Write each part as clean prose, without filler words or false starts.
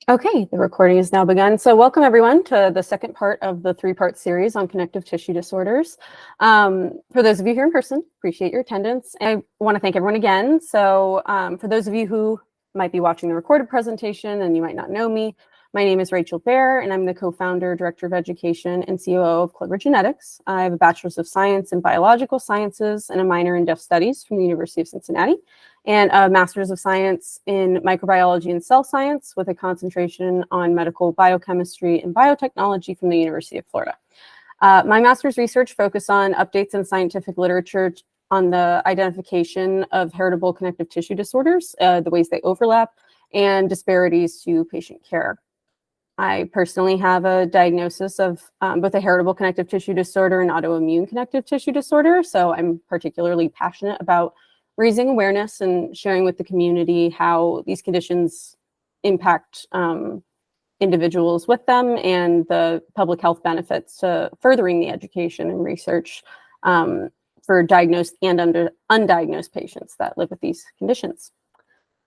Okay, the recording has now begun. So welcome everyone to the second part of the three-part series on connective tissue disorders. For those of you here in person, appreciate your attendance. And I want to thank everyone again. So for those of you who might be watching the recorded presentation and you might not know me, my name is Rachel Baer, and I'm the co-founder, director of education, and COO of Clover Genetics. I have a bachelor's of science in biological sciences and a minor in deaf studies from the University of Cincinnati, and a master's of science in microbiology and cell science with a concentration on medical biochemistry and biotechnology from the University of Florida. My master's research focused on updates in scientific literature on the identification of heritable connective tissue disorders, the ways they overlap, and disparities to patient care. I personally have a diagnosis of both a heritable connective tissue disorder and autoimmune connective tissue disorder, so I'm particularly passionate about raising awareness and sharing with the community how these conditions impact individuals with them and the public health benefits to furthering the education and research for diagnosed and undiagnosed patients that live with these conditions.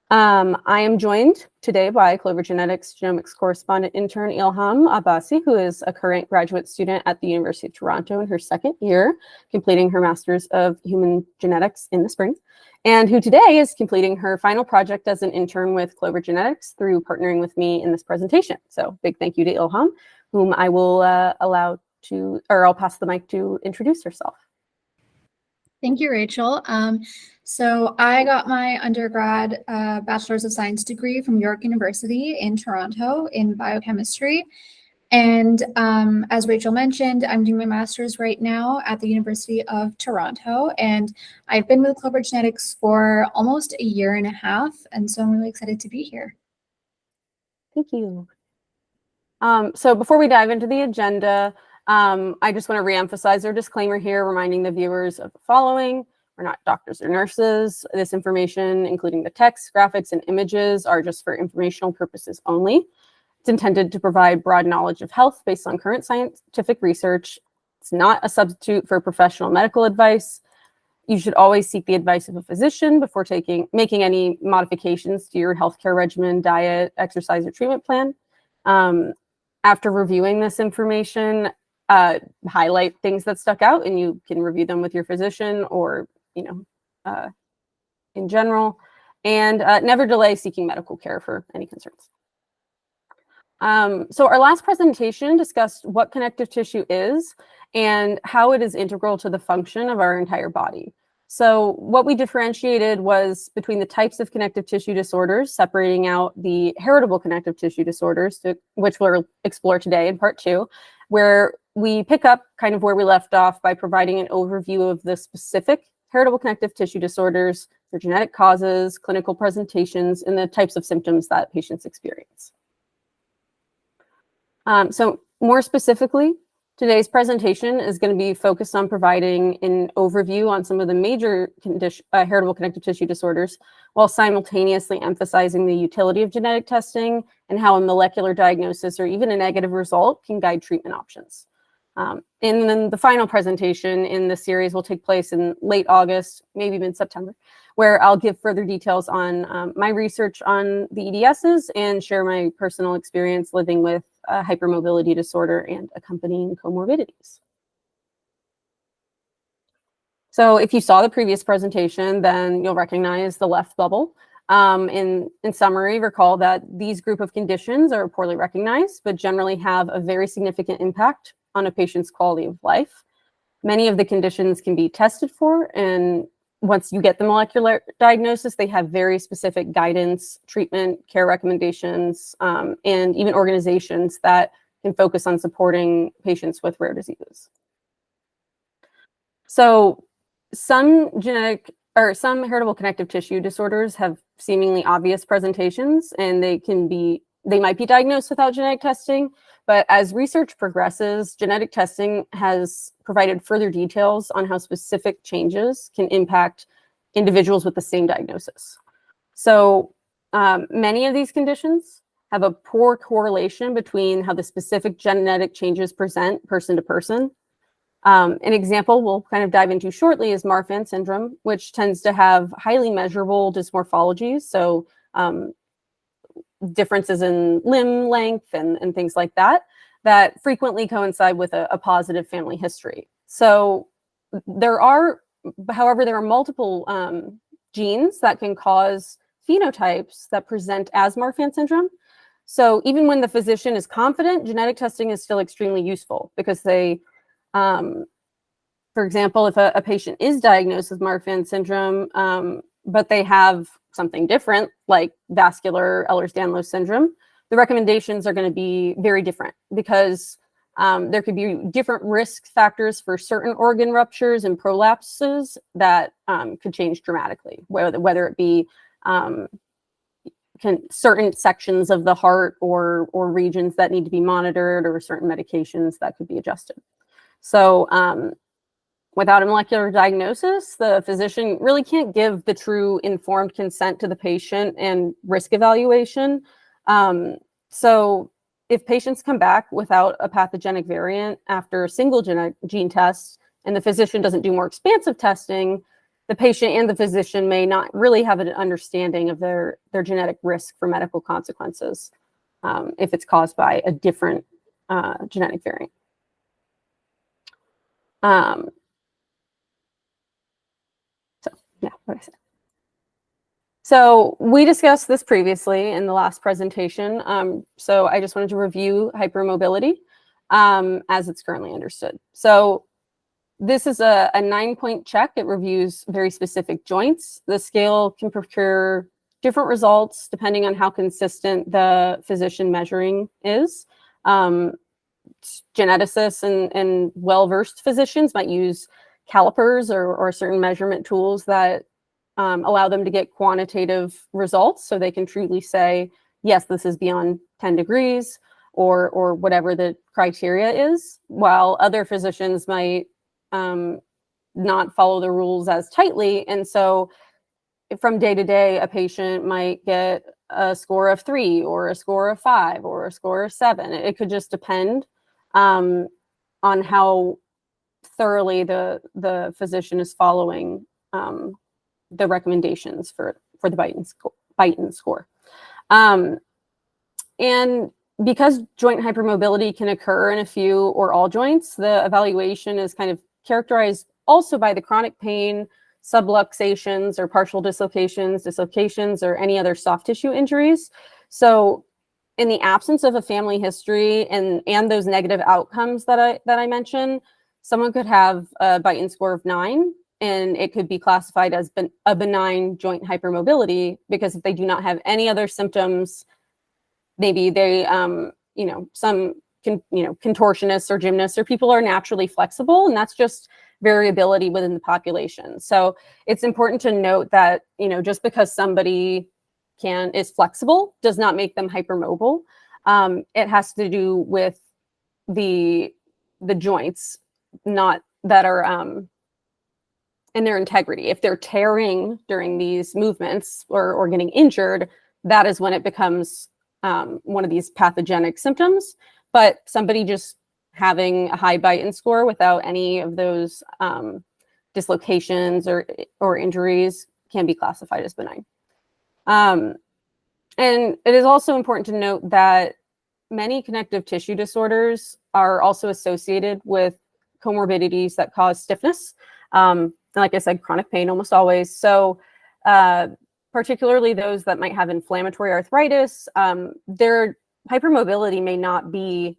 I am joined today by Clover Genetics genomics correspondent intern Ilham Abbasi, who is a current graduate student at the University of Toronto in her second year, completing her Master's of Human Genetics in the spring, and who today is completing her final project as an intern with Clover Genetics through partnering with me in this presentation. So big thank you to Ilham, whom I will I'll pass the mic to introduce herself. Thank you, Rachel. So I got my undergrad Bachelor's of Science degree from York University in Toronto in biochemistry. And as Rachel mentioned, I'm doing my master's right now at the University of Toronto. And I've been with Clover Genetics for almost a year and a half. And so I'm really excited to be here. Thank you. So before we dive into the agenda, I just want to reemphasize our disclaimer here, reminding the viewers of the following. We're not doctors or nurses. This information, including the text, graphics, and images, are just for informational purposes only. It's intended to provide broad knowledge of health based on current scientific research. It's not a substitute for professional medical advice. You should always seek the advice of a physician before making any modifications to your healthcare regimen, diet, exercise, or treatment plan. After reviewing this information, highlight things that stuck out, and you can review them with your physician or, in general, and never delay seeking medical care for any concerns. So our last presentation discussed what connective tissue is and how it is integral to the function of our entire body. So what we differentiated was between the types of connective tissue disorders, separating out the heritable connective tissue disorders, which we'll explore today in part 2, where we pick up kind of where we left off by providing an overview of the specific heritable connective tissue disorders, their genetic causes, clinical presentations, and the types of symptoms that patients experience. So more specifically, today's presentation is going to be focused on providing an overview on some of the major heritable connective tissue disorders, while simultaneously emphasizing the utility of genetic testing and how a molecular diagnosis or even a negative result can guide treatment options. And then the final presentation in the series will take place in late August, maybe mid-September, where I'll give further details on my research on the EDSs and share my personal experience living with hypermobility disorder and accompanying comorbidities. So if you saw the previous presentation, then you'll recognize the left bubble. In summary, recall that these group of conditions are poorly recognized, but generally have a very significant impact on a patient's quality of life. Many of the conditions can be tested for, and once you get the molecular diagnosis, they have very specific guidance, treatment, care recommendations, and even organizations that can focus on supporting patients with rare diseases. So some heritable connective tissue disorders have seemingly obvious presentations, and they might be diagnosed without genetic testing. But as research progresses, genetic testing has provided further details on how specific changes can impact individuals with the same diagnosis. So many of these conditions have a poor correlation between how the specific genetic changes present person to person. An example we'll kind of dive into shortly is Marfan syndrome, which tends to have highly measurable dysmorphologies. So differences in limb length and things like that, that frequently coincide with a positive family history. So however, there are multiple genes that can cause phenotypes that present as Marfan syndrome. So even when the physician is confident, genetic testing is still extremely useful because they, for example, if a patient is diagnosed with Marfan syndrome, but they have something different, like vascular Ehlers-danlos syndrome, the recommendations are going to be very different because there could be different risk factors for certain organ ruptures and prolapses that could change dramatically, whether it be certain sections of the heart or regions that need to be monitored or certain medications that could be adjusted. So without a molecular diagnosis, the physician really can't give the true informed consent to the patient and risk evaluation. So if patients come back without a pathogenic variant after a single gene test and the physician doesn't do more expansive testing, the patient and the physician may not really have an understanding of their genetic risk for medical consequences if it's caused by a different genetic variant. Yeah, what I said. So we discussed this previously in the last presentation. So I just wanted to review hypermobility as it's currently understood. So this is a 9-point check. It reviews very specific joints. The scale can procure different results depending on how consistent the physician measuring is. Geneticists and well-versed physicians might use calipers or certain measurement tools that allow them to get quantitative results so they can truly say, yes, this is beyond 10 degrees or whatever the criteria is, while other physicians might not follow the rules as tightly. And so from day to day, a patient might get a score of 3 or a score of 5 or a score of 7. It could just depend on how thoroughly the physician is following the recommendations for the Beighton score. And because joint hypermobility can occur in a few or all joints, the evaluation is kind of characterized also by the chronic pain, subluxations or partial dislocations, or any other soft tissue injuries. So in the absence of a family history and those negative outcomes that I mentioned, someone could have a Beighton score of 9, and it could be classified as a benign joint hypermobility because if they do not have any other symptoms, maybe they, some contortionists or gymnasts or people are naturally flexible, and that's just variability within the population. So it's important to note that, just because somebody is flexible does not make them hypermobile. It has to do with the joints, not that are in their integrity. If they're tearing during these movements or getting injured, that is when it becomes one of these pathogenic symptoms. But somebody just having a high Beighton score without any of those dislocations or injuries can be classified as benign. And it is also important to note that many connective tissue disorders are also associated with comorbidities that cause stiffness. Like I said, chronic pain almost always. So particularly those that might have inflammatory arthritis, their hypermobility may not be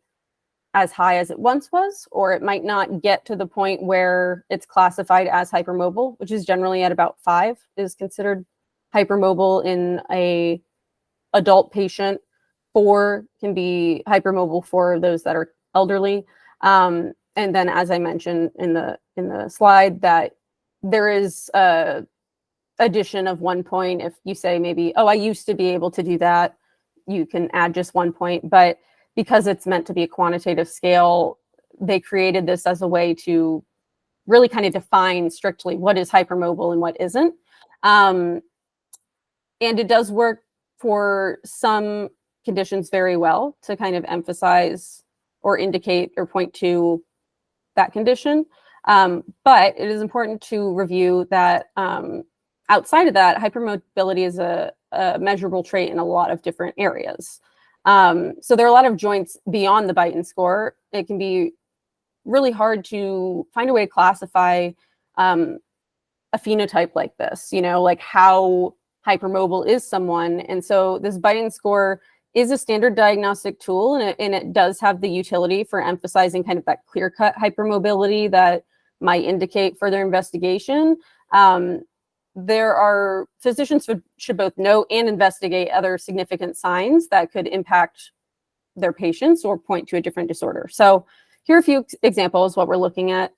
as high as it once was, or it might not get to the point where it's classified as hypermobile, which is generally at about 5 is considered hypermobile in a adult patient. 4 can be hypermobile for those that are elderly. And then, as I mentioned in the slide, that there is a addition of 1 point. If you say maybe, oh, I used to be able to do that, you can add just 1 point. But because it's meant to be a quantitative scale, they created this as a way to really kind of define strictly what is hypermobile and what isn't. And it does work for some conditions very well to kind of emphasize or indicate or point to that condition. But it is important to review that outside of that, hypermobility is a measurable trait in a lot of different areas. So there are a lot of joints beyond the Beighton score. It can be really hard to find a way to classify a phenotype like this, like how hypermobile is someone. And so this Beighton score is a standard diagnostic tool, and it does have the utility for emphasizing kind of that clear-cut hypermobility that might indicate further investigation. There are physicians should both know and investigate other significant signs that could impact their patients or point to a different disorder. So here are a few examples what we're looking at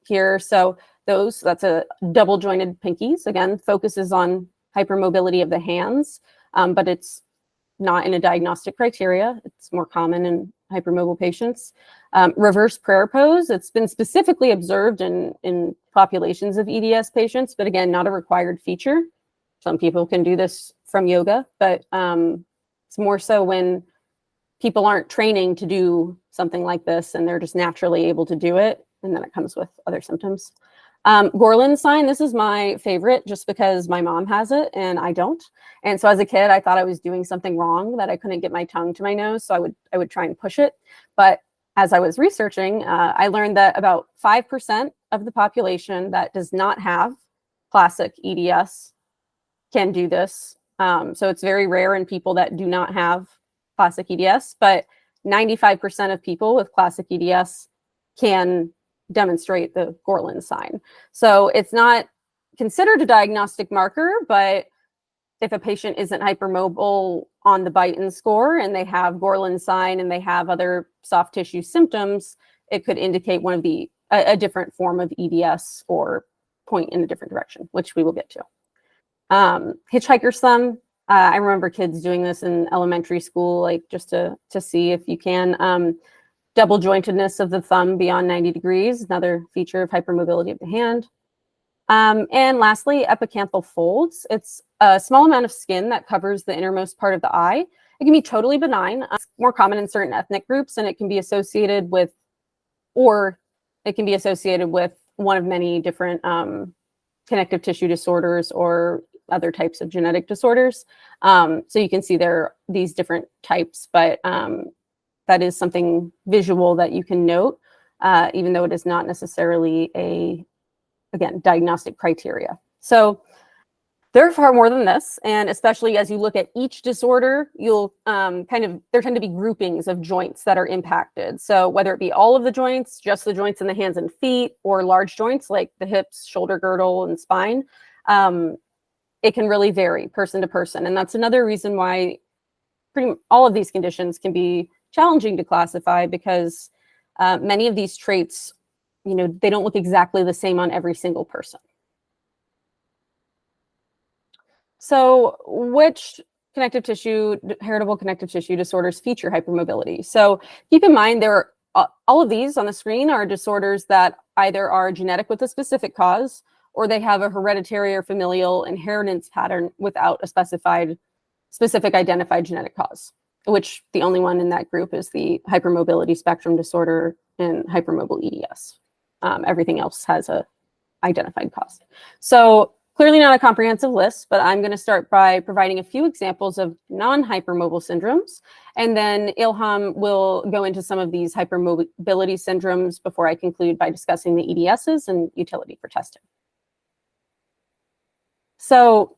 here. So that's a double jointed pinkies. Again, focuses on hypermobility of the hands, but it's not in a diagnostic criteria. It's more common in hypermobile patients. Reverse prayer pose, it's been specifically observed in populations of EDS patients, but again, not a required feature. Some people can do this from yoga, but it's more so when people aren't training to do something like this and they're just naturally able to do it, and then it comes with other symptoms. Gorlin sign, this is my favorite just because my mom has it and I don't. And so as a kid, I thought I was doing something wrong, that I couldn't get my tongue to my nose, so I would try and push it. But as I was researching, I learned that about 5% of the population that does not have classic EDS can do this. So it's very rare in people that do not have classic EDS, but 95% of people with classic EDS can demonstrate the Gorlin sign. So it's not considered a diagnostic marker, but if a patient isn't hypermobile on the Beighton score and they have Gorlin sign and they have other soft tissue symptoms, it could indicate one of a different form of EDS or point in a different direction, which we will get to. Hitchhiker's thumb. I remember kids doing this in elementary school, like just to see if you can. Double jointedness of the thumb beyond 90 degrees, another feature of hypermobility of the hand. And lastly, epicanthal folds. It's a small amount of skin that covers the innermost part of the eye. It can be totally benign. It's more common in certain ethnic groups, and it can be associated with one of many different connective tissue disorders or other types of genetic disorders. So you can see there are these different types, but that is something visual that you can note, even though it is not necessarily again, diagnostic criteria. So there are far more than this, and especially as you look at each disorder, you'll there tend to be groupings of joints that are impacted. So whether it be all of the joints, just the joints in the hands and feet, or large joints like the hips, shoulder girdle, and spine, it can really vary person to person. And that's another reason why all of these conditions can be challenging to classify, because many of these traits, they don't look exactly the same on every single person. So which heritable connective tissue disorders feature hypermobility? So keep in mind, all of these on the screen are disorders that either are genetic with a specific cause, or they have a hereditary or familial inheritance pattern without a specific identified genetic cause, which the only one in that group is the Hypermobility Spectrum Disorder and hypermobile EDS. Everything else has a identified cause. So clearly not a comprehensive list, but I'm going to start by providing a few examples of non-hypermobile syndromes, and then Ilham will go into some of these hypermobility syndromes before I conclude by discussing the EDSs and utility for testing. So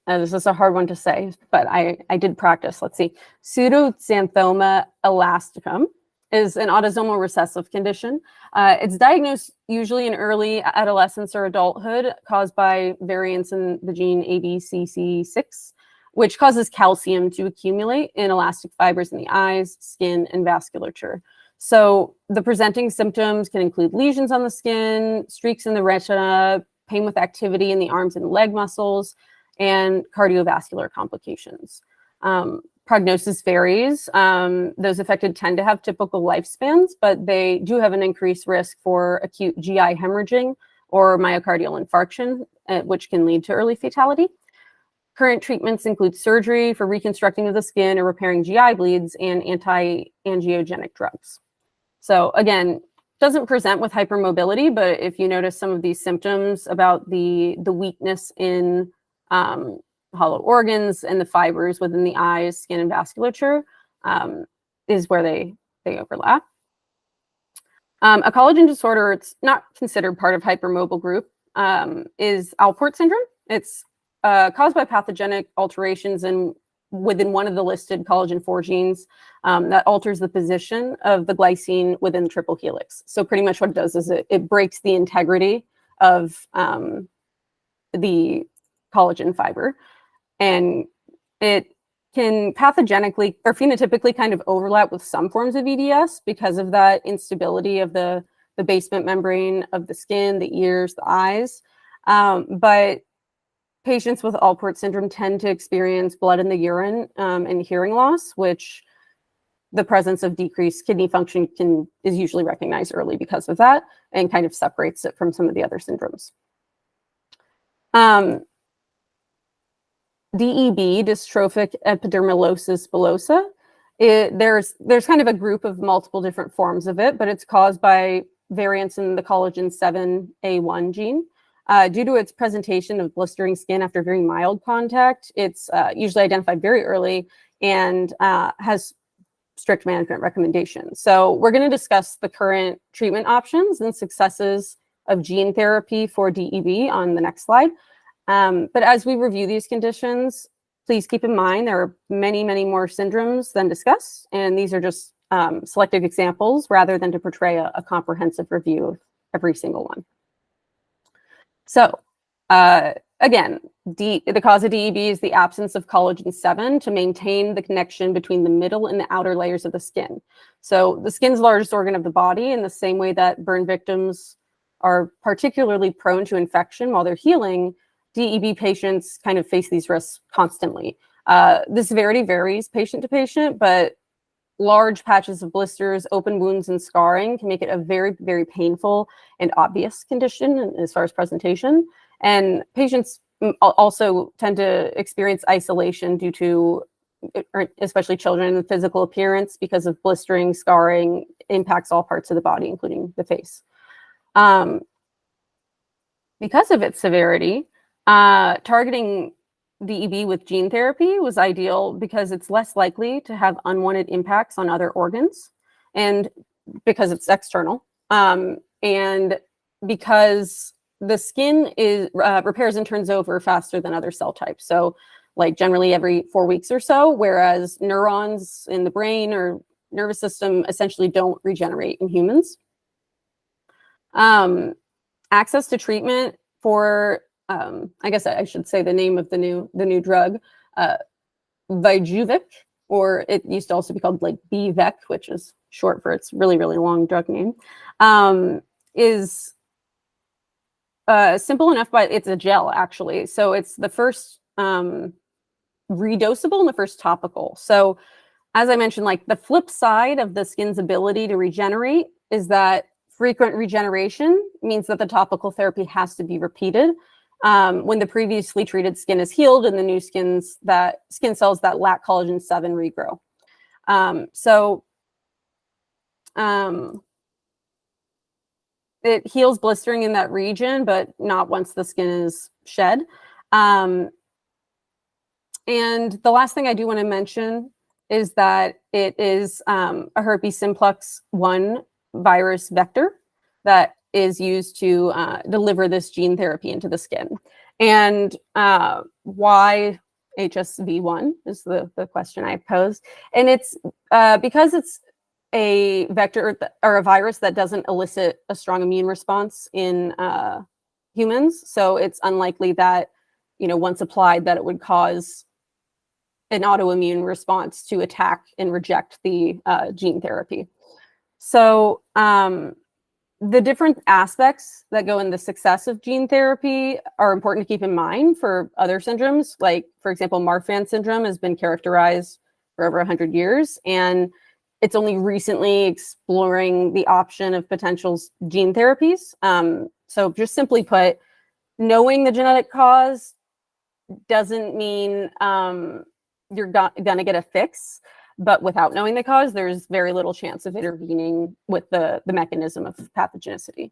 this is a hard one to say, but I did practice. Let's see. Pseudoxanthoma elasticum is an autosomal recessive condition. It's diagnosed usually in early adolescence or adulthood, caused by variants in the gene ABCC6, which causes calcium to accumulate in elastic fibers in the eyes, skin, and vasculature. So the presenting symptoms can include lesions on the skin, streaks in the retina, pain with activity in the arms and leg muscles, and cardiovascular complications. Prognosis varies. Those affected tend to have typical lifespans, but they do have an increased risk for acute GI hemorrhaging or myocardial infarction, which can lead to early fatality. Current treatments include surgery for reconstructing of the skin or repairing GI bleeds and anti-angiogenic drugs. So again, doesn't present with hypermobility, but if you notice some of these symptoms about the weakness in hollow organs and the fibers within the eyes, skin, and vasculature, is where they overlap. A collagen disorder, it's not considered part of hypermobile group, is Alport syndrome. It's caused by pathogenic alterations within one of the listed collagen 4 genes that alters the position of the glycine within the triple helix. So pretty much what it does is it breaks the integrity of the collagen fiber, and it can pathogenically or phenotypically kind of overlap with some forms of EDS because of that instability of the basement membrane of the skin, the ears, the eyes. But patients with Alport syndrome tend to experience blood in the urine and hearing loss, which the presence of decreased kidney function is usually recognized early because of that and kind of separates it from some of the other syndromes. DEB, dystrophic epidermolysis bullosa, there's kind of a group of multiple different forms of it, but it's caused by variants in the collagen 7A1 gene. Due to its presentation of blistering skin after very mild contact, it's usually identified very early and has strict management recommendations. So we're going to discuss the current treatment options and successes of gene therapy for DEB on the next slide. But as we review these conditions, please keep in mind there are many, many more syndromes than discussed, and these are just selected examples rather than to portray a comprehensive review of every single one. So again, the cause of DEB is the absence of collagen 7 to maintain the connection between the middle and the outer layers of the skin. So the skin's largest organ of the body, in the same way that burn victims are particularly prone to infection while they're healing, DEB patients kind of face these risks constantly. The severity varies patient to patient, but large patches of blisters, open wounds, and scarring can make it a very, very painful and obvious condition as far as presentation. And patients also tend to experience isolation due to, especially children, physical appearance because of blistering, scarring impacts all parts of the body, including the face. Because of its severity, targeting DEB with gene therapy was ideal because it's less likely to have unwanted impacts on other organs, and because it's external, and because the skin repairs and turns over faster than other cell types. So like generally every 4 weeks or so, whereas neurons in the brain or nervous system essentially don't regenerate in humans. Access to treatment for I guess I should say the name of the new drug, Vyjuvek, or it used to also be called like BVEC, which is short for its really, really long drug name, is simple enough, but it's a gel actually. So it's the first redosable and the first topical. So as I mentioned, like the flip side of the skin's ability to regenerate is that frequent regeneration means that the topical therapy has to be repeated when the previously treated skin is healed and the new skin cells that lack collagen 7 regrow. It heals blistering in that region, but not once the skin is shed. And the last thing I do want to mention is that it is a herpes simplex 1 virus vector that is used to deliver this gene therapy into the skin. And why HSV1 is the question I posed. And it's because it's a vector or a virus that doesn't elicit a strong immune response in humans. So it's unlikely that, once applied, that it would cause an autoimmune response to attack and reject the gene therapy. So the different aspects that go in the success of gene therapy are important to keep in mind for other syndromes. Like, for example, Marfan syndrome has been characterized for over 100 years, and it's only recently exploring the option of potential gene therapies. So just simply put, knowing the genetic cause doesn't mean you're going to get a fix. but without knowing the cause, there's very little chance of intervening with the mechanism of pathogenicity.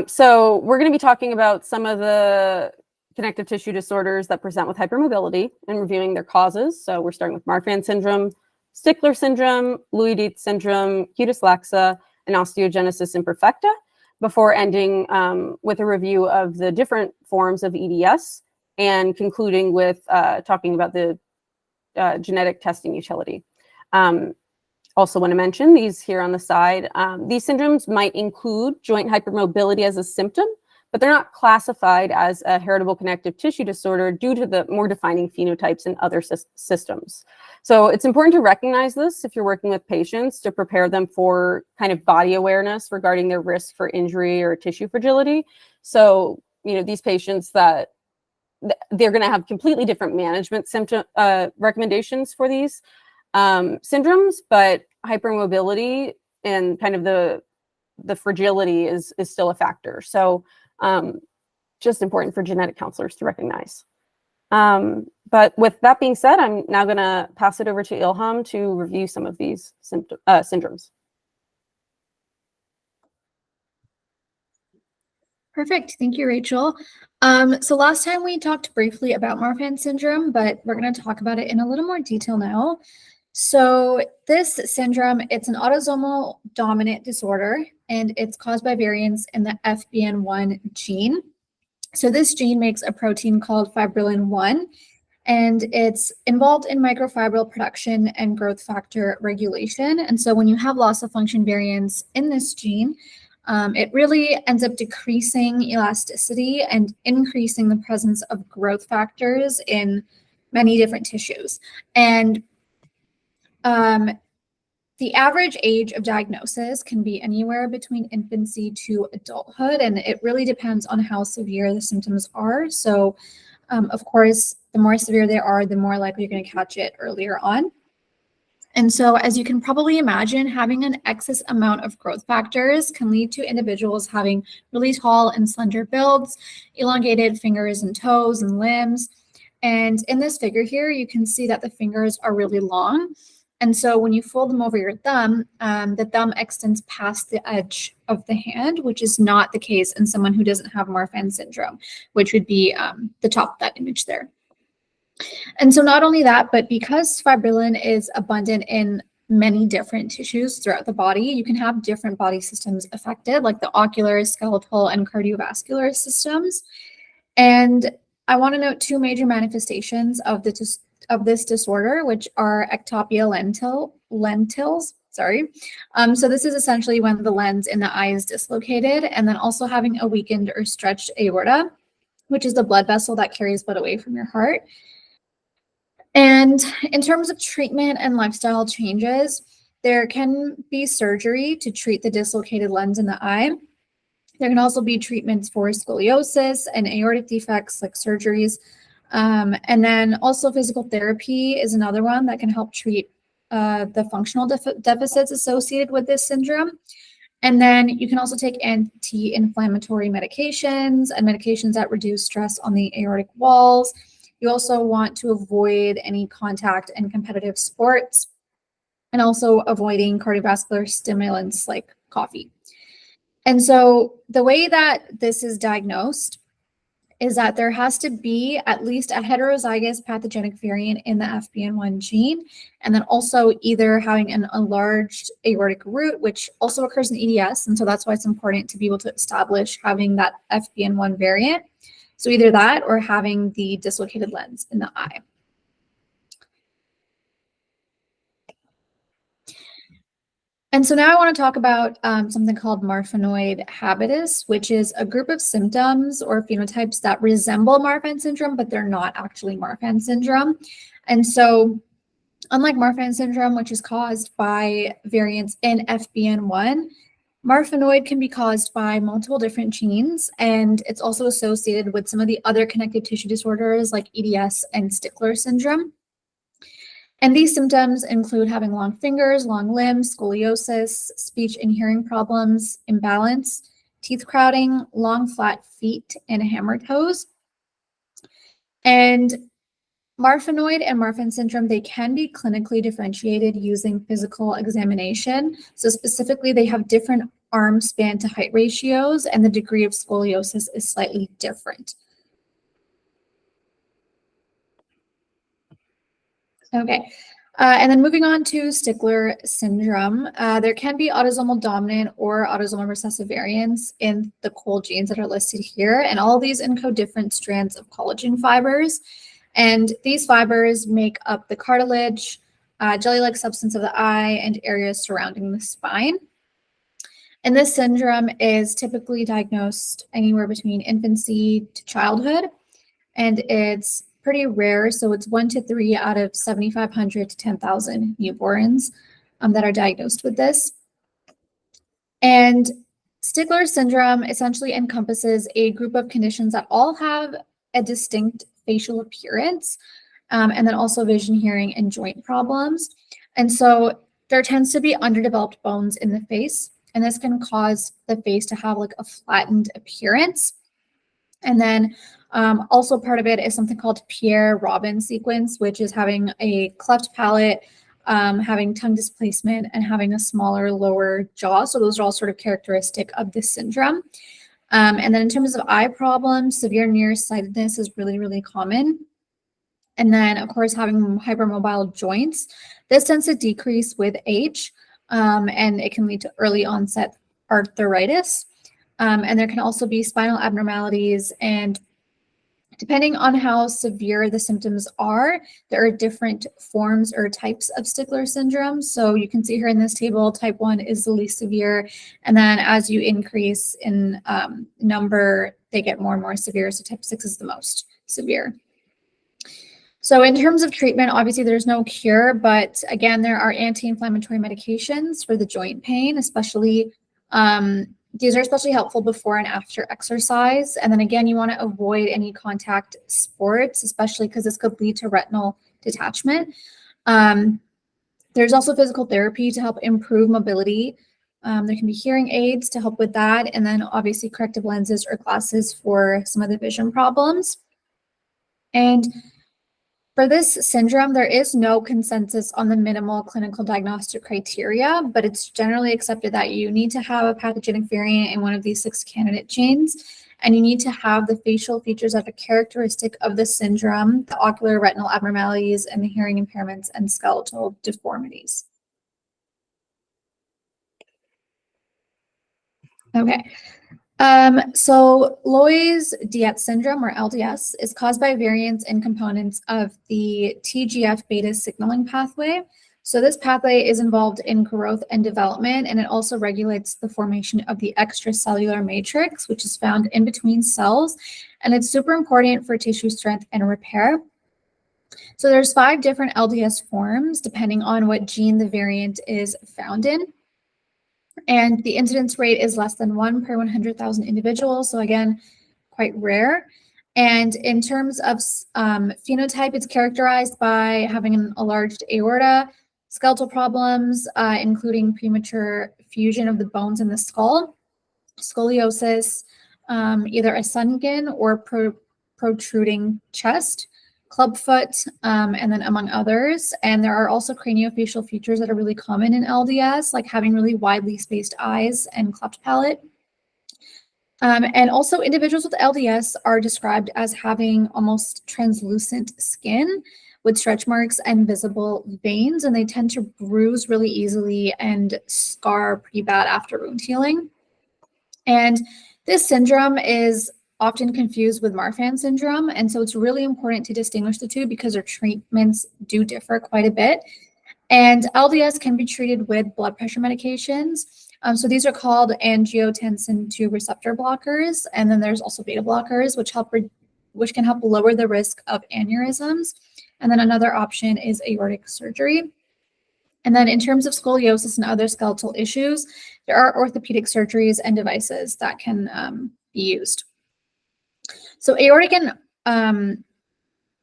So we're going to be talking about some of the connective tissue disorders that present with hypermobility and reviewing their causes. So we're starting with Marfan syndrome, Stickler syndrome, Lewy-Dietz syndrome, cutis laxa, and osteogenesis imperfecta, before ending with a review of the different forms of EDS and concluding with talking about the genetic testing utility. Also want to mention these here on the side. These syndromes might include joint hypermobility as a symptom, but they're not classified as a heritable connective tissue disorder due to the more defining phenotypes in other systems. So it's important to recognize this if you're working with patients to prepare them for kind of body awareness regarding their risk for injury or tissue fragility. So, these patients that they're going to have completely different management symptom recommendations for these syndromes, but hypermobility and kind of the fragility is still a factor. So just important for genetic counselors to recognize. But with that being said, I'm now going to pass it over to Ilham to review some of these syndromes. Perfect. Thank you, Rachel. So last time we talked briefly about Marfan syndrome, but we're going to talk about it in a little more detail now. So this syndrome, it's an autosomal dominant disorder, and it's caused by variants in the FBN1 gene. So this gene makes a protein called fibrillin-1, and it's involved in microfibril production and growth factor regulation. And so when you have loss of function variants in this gene, it really ends up decreasing elasticity and increasing the presence of growth factors in many different tissues. And the average age of diagnosis can be anywhere between infancy to adulthood, and it really depends on how severe the symptoms are. So, of course, the more severe they are, the more likely you're going to catch it earlier on. And so, as you can probably imagine, having an excess amount of growth factors can lead to individuals having really tall and slender builds, elongated fingers and toes and limbs. And in this figure here, you can see that the fingers are really long. And so when you fold them over your thumb, the thumb extends past the edge of the hand, which is not the case in someone who doesn't have Marfan syndrome, which would be the top of that image there. And so not only that, but because fibrillin is abundant in many different tissues throughout the body, you can have different body systems affected, like the ocular, skeletal, and cardiovascular systems. And I want to note two major manifestations of this disorder, which are ectopia lentils. So this is essentially when the lens in the eye is dislocated, and then also having a weakened or stretched aorta, which is the blood vessel that carries blood away from your heart. And in terms of treatment and lifestyle changes, there can be surgery to treat the dislocated lens in the eye. There can also be treatments for scoliosis and aortic defects, like surgeries. And then also physical therapy is another one that can help treat the functional deficits associated with this syndrome. And then you can also take anti-inflammatory medications and medications that reduce stress on the aortic walls. You also want to avoid any contact and competitive sports, and also avoiding cardiovascular stimulants like coffee. And so the way that this is diagnosed is that there has to be at least a heterozygous pathogenic variant in the FBN1 gene, and then also either having an enlarged aortic root, which also occurs in EDS. And so that's why it's important to be able to establish having that FBN1 variant. So either that or having the dislocated lens in the eye. And so now I want to talk about something called Marfanoid habitus, which is a group of symptoms or phenotypes that resemble Marfan syndrome, but they're not actually Marfan syndrome. And so unlike Marfan syndrome, which is caused by variants in FBN1, Marfanoid can be caused by multiple different genes, and it's also associated with some of the other connective tissue disorders like EDS and Stickler syndrome. And these symptoms include having long fingers, long limbs, scoliosis, speech and hearing problems, imbalance, teeth crowding, long flat feet, and hammer toes. And Marfanoid and Marfan syndrome, they can be clinically differentiated using physical examination. So specifically, they have different arm span to height ratios, and the degree of scoliosis is slightly different. Okay. And then moving on to Stickler syndrome, there can be autosomal dominant or autosomal recessive variants in the COL genes that are listed here, and all of these encode different strands of collagen fibers. And these fibers make up the cartilage, jelly-like substance of the eye, and areas surrounding the spine. And this syndrome is typically diagnosed anywhere between infancy to childhood, and it's pretty rare. So it's 1 to 3 out of 7,500 to 10,000 newborns that are diagnosed with this. And Stickler syndrome essentially encompasses a group of conditions that all have a distinct facial appearance, and then also vision, hearing, and joint problems. And so there tends to be underdeveloped bones in the face, and this can cause the face to have like a flattened appearance. And then also part of it is something called Pierre-Robin sequence, which is having a cleft palate, having tongue displacement, and having a smaller lower jaw. So those are all sort of characteristic of this syndrome. And then in terms of eye problems, severe nearsightedness is really, really common. And then, of course, having hypermobile joints. This tends to decrease with age, and it can lead to early onset arthritis. And there can also be spinal abnormalities, and depending on how severe the symptoms are, there are different forms or types of Stickler syndrome. So you can see here in this table, type 1 is the least severe. And then as you increase in number, they get more and more severe. So type 6 is the most severe. So in terms of treatment, obviously there's no cure, but again, there are anti-inflammatory medications for the joint pain, especially these are especially helpful before and after exercise. And then again, you want to avoid any contact sports, especially because this could lead to retinal detachment. There's also physical therapy to help improve mobility. There can be hearing aids to help with that. And then obviously corrective lenses or glasses for some of the vision problems. And for this syndrome, there is no consensus on the minimal clinical diagnostic criteria, but it's generally accepted that you need to have a pathogenic variant in one of these 6 candidate genes, and you need to have the facial features that are characteristic of the syndrome, the ocular retinal abnormalities, and the hearing impairments and skeletal deformities. Okay. So Loeys-Dietz syndrome, or LDS, is caused by variants in components of the TGF-beta signaling pathway. So this pathway is involved in growth and development, and it also regulates the formation of the extracellular matrix, which is found in between cells, and it's super important for tissue strength and repair. So there's 5 different LDS forms, depending on what gene the variant is found in. And the incidence rate is less than 1 per 100,000 individuals. So again, quite rare. And in terms of phenotype, it's characterized by having an enlarged aorta, skeletal problems, including premature fusion of the bones in the skull, scoliosis, either a sunken or protruding chest, clubfoot, and then among others. And there are also craniofacial features that are really common in LDS, like having really widely spaced eyes and cleft palate. And also individuals with LDS are described as having almost translucent skin with stretch marks and visible veins, and they tend to bruise really easily and scar pretty bad after wound healing. And this syndrome is often confused with Marfan syndrome. And so it's really important to distinguish the two because their treatments do differ quite a bit. And LDS can be treated with blood pressure medications. So these are called angiotensin II receptor blockers. And then there's also beta blockers, which can help lower the risk of aneurysms. And then another option is aortic surgery. And then in terms of scoliosis and other skeletal issues, there are orthopedic surgeries and devices that can be used. So aortic and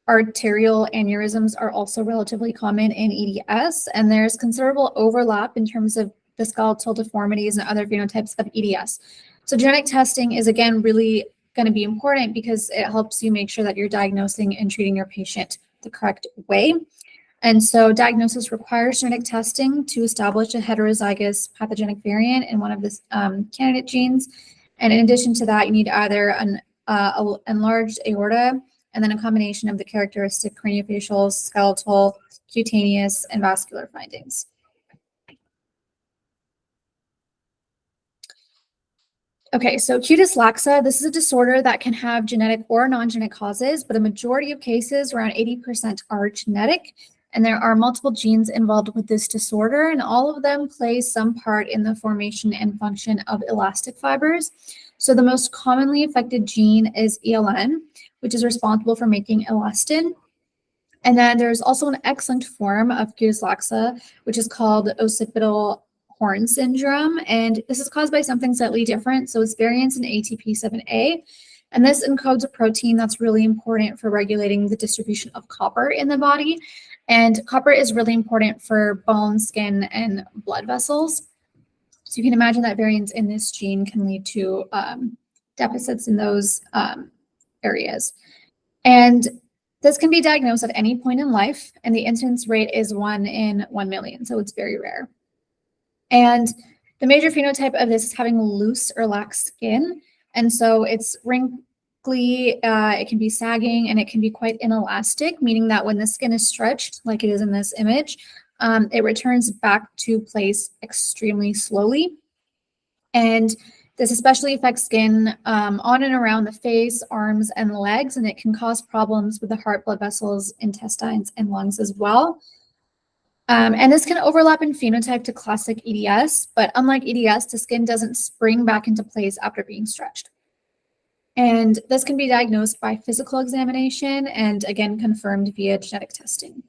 arterial aneurysms are also relatively common in EDS, and there's considerable overlap in terms of the skeletal deformities and other phenotypes of EDS. So genetic testing is, again, really going to be important because it helps you make sure that you're diagnosing and treating your patient the correct way. And so diagnosis requires genetic testing to establish a heterozygous pathogenic variant in one of the candidate genes. And in addition to that, you need either an enlarged aorta and then a combination of the characteristic craniofacial, skeletal, cutaneous, and vascular findings. Okay, so cutis laxa, this is a disorder that can have genetic or non-genetic causes, but a majority of cases, around 80%, are genetic. And there are multiple genes involved with this disorder, and all of them play some part in the formation and function of elastic fibers. So the most commonly affected gene is ELN, which is responsible for making elastin. And then there's also an X-linked form of cutis laxa, which is called occipital horn syndrome. And this is caused by something slightly different. So it's variants in ATP7A. And this encodes a protein that's really important for regulating the distribution of copper in the body. And copper is really important for bone, skin, and blood vessels. So you can imagine that variants in this gene can lead to deficits in those areas. And this can be diagnosed at any point in life, and the incidence rate is 1 in 1 million, so it's very rare. And the major phenotype of this is having loose or lax skin, and so it's wrinkly, it can be sagging, and it can be quite inelastic, meaning that when the skin is stretched, like it is in this image, it returns back to place extremely slowly. And this especially affects skin on and around the face, arms, and legs, and it can cause problems with the heart, blood vessels, intestines, and lungs as well. And this can overlap in phenotype to classic EDS, but unlike EDS, the skin doesn't spring back into place after being stretched. And this can be diagnosed by physical examination and again confirmed via genetic testing.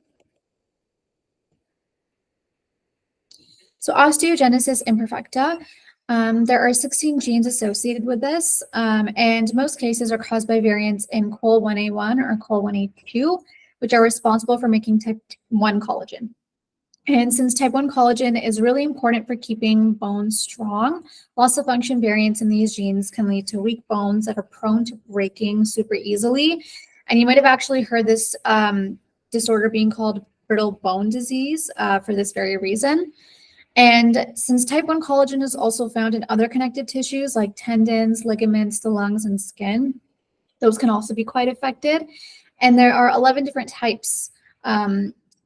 So osteogenesis imperfecta, there are 16 genes associated with this, and most cases are caused by variants in COL1A1 or COL1A2, which are responsible for making type 1 collagen. And since type 1 collagen is really important for keeping bones strong, loss of function variants in these genes can lead to weak bones that are prone to breaking super easily. And you might have actually heard this disorder being called brittle bone disease for this very reason. And since type 1 collagen is also found in other connective tissues like tendons, ligaments, the lungs, and skin, those can also be quite affected. And there are 11 different types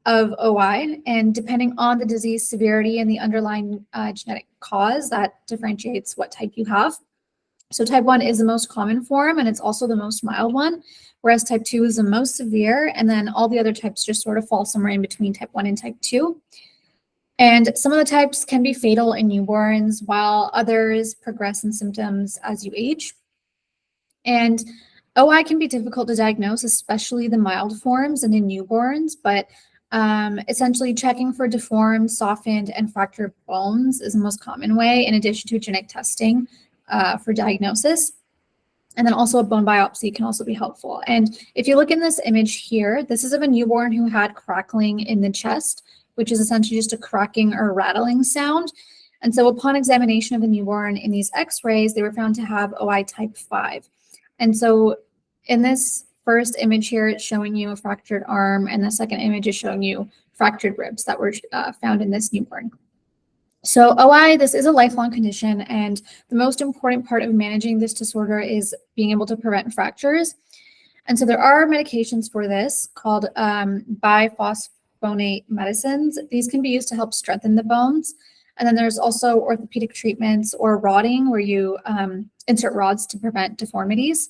of OI, and depending on the disease severity and the underlying genetic cause, that differentiates what type you have. So type 1 is the most common form, and it's also the most mild one, whereas type 2 is the most severe, and then all the other types just sort of fall somewhere in between type 1 and type 2. And some of the types can be fatal in newborns, while others progress in symptoms as you age. And OI can be difficult to diagnose, especially the mild forms and in newborns, but essentially checking for deformed, softened, and fractured bones is the most common way, in addition to genetic testing for diagnosis. And then also a bone biopsy can also be helpful. And if you look in this image here, this is of a newborn who had crackling in the chest, which is essentially just a cracking or rattling sound. And so upon examination of the newborn in these x-rays, they were found to have OI type 5. And so in this first image here, it's showing you a fractured arm, and the second image is showing you fractured ribs that were found in this newborn. So OI, this is a lifelong condition, and the most important part of managing this disorder is being able to prevent fractures. And so there are medications for this called biphosphonate medicines. These can be used to help strengthen the bones. And then there's also orthopedic treatments or rodding, where you insert rods to prevent deformities.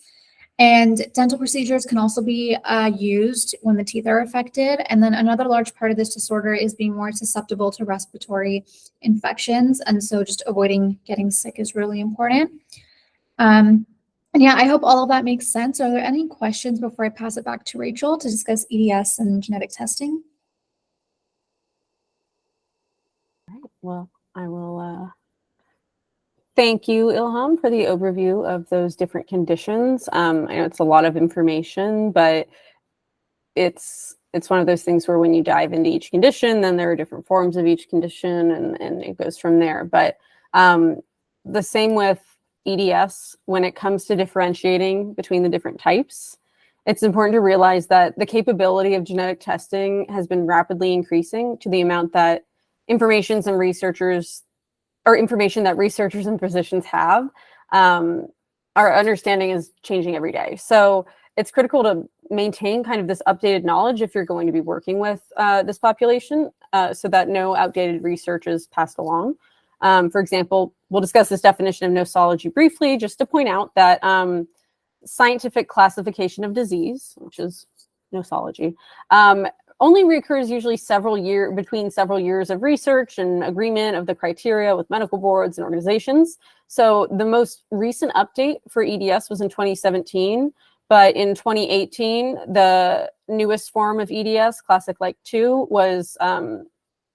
And dental procedures can also be used when the teeth are affected. And then another large part of this disorder is being more susceptible to respiratory infections. And so just avoiding getting sick is really important. And yeah, I hope all of that makes sense. Are there any questions before I pass it back to Rachel to discuss EDS and genetic testing? All right, well, I will thank you, Ilham, for the overview of those different conditions. I know it's a lot of information, but it's one of those things where when you dive into each condition, then there are different forms of each condition, and it goes from there. But the same with EDS, when it comes to differentiating between the different types, it's important to realize that the capability of genetic testing has been rapidly increasing to the amount that information that researchers and physicians have. Our understanding is changing every day. So it's critical to maintain kind of this updated knowledge if you're going to be working with this population, so that no outdated research is passed along. For example, we'll discuss this definition of nosology briefly, just to point out that scientific classification of disease, which is nosology, only recurs usually between several years of research and agreement of the criteria with medical boards and organizations. So the most recent update for EDS was in 2017, but in 2018, the newest form of EDS, classic-like 2, was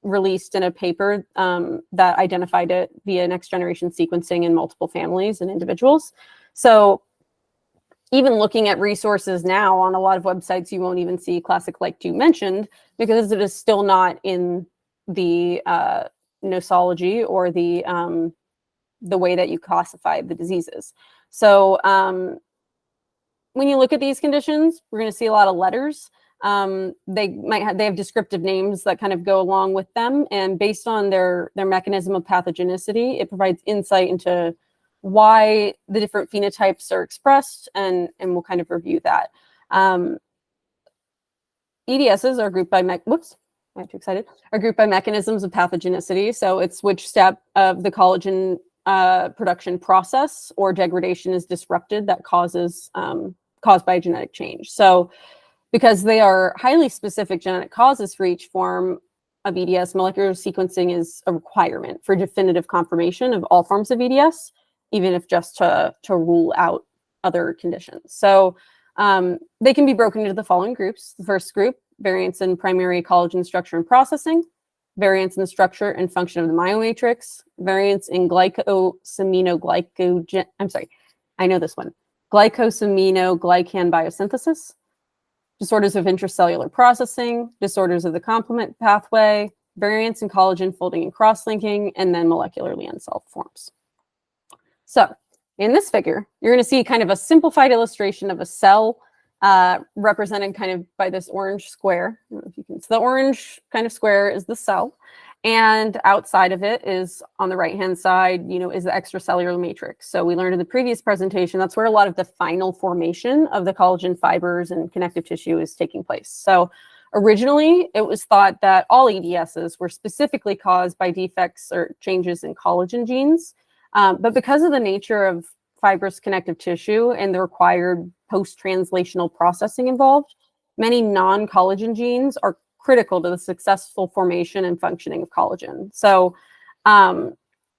released in a paper that identified it via next-generation sequencing in multiple families and individuals. So even looking at resources now on a lot of websites, you won't even see classic-like 2 mentioned, because it is still not in the nosology or the way that you classify the diseases. So when you look at these conditions, we're going to see a lot of letters. They have descriptive names that kind of go along with them, and based on their mechanism of pathogenicity, it provides insight into why the different phenotypes are expressed, and we'll kind of review that. EDSs are grouped by I'm too excited. Are grouped by mechanisms of pathogenicity. So it's which step of the collagen production process or degradation is disrupted that caused by a genetic change. So because they are highly specific genetic causes for each form of EDS, molecular sequencing is a requirement for definitive confirmation of all forms of EDS, even if just to rule out other conditions. So they can be broken into the following groups. The first group, variants in primary collagen structure and processing, variants in the structure and function of the myomatrix, variants in glycosaminoglycan biosynthesis, disorders of intracellular processing, disorders of the complement pathway, variants in collagen folding and cross-linking, and then molecularly unsolved forms. So in this figure, you're going to see kind of a simplified illustration of a cell represented kind of by this orange square. I don't know if you can. So the orange kind of square is the cell, and outside of it is, on the right-hand side, is the extracellular matrix. So we learned in the previous presentation, that's where a lot of the final formation of the collagen fibers and connective tissue is taking place. So originally, it was thought that all EDSs were specifically caused by defects or changes in collagen genes. But because of the nature of fibrous connective tissue and the required post-translational processing involved, many non-collagen genes are critical to the successful formation and functioning of collagen. So I'm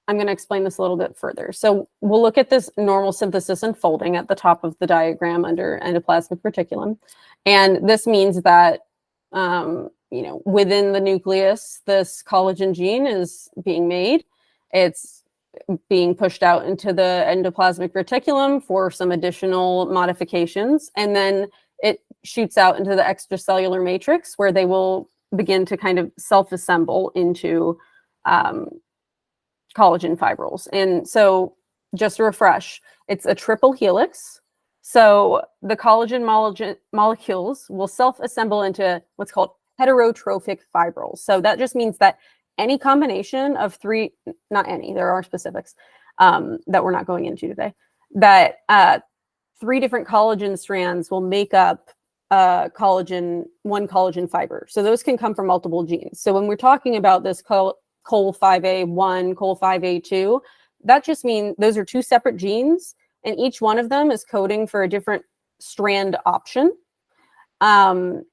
going to explain this a little bit further. So we'll look at this normal synthesis and folding at the top of the diagram under endoplasmic reticulum. And this means that, within the nucleus, this collagen gene is being made. It's being pushed out into the endoplasmic reticulum for some additional modifications, and then it shoots out into the extracellular matrix, where they will begin to kind of self-assemble into collagen fibrils. And so just to refresh, it's a triple helix. So the collagen molecules will self-assemble into what's called heterotrophic fibrils. So that just means that any combination of three, not any, there are specifics that we're not going into today, that three different collagen strands will make up one collagen fiber. So those can come from multiple genes. So when we're talking about this COL5A1, COL5A2, that just means those are two separate genes, and each one of them is coding for a different strand option. And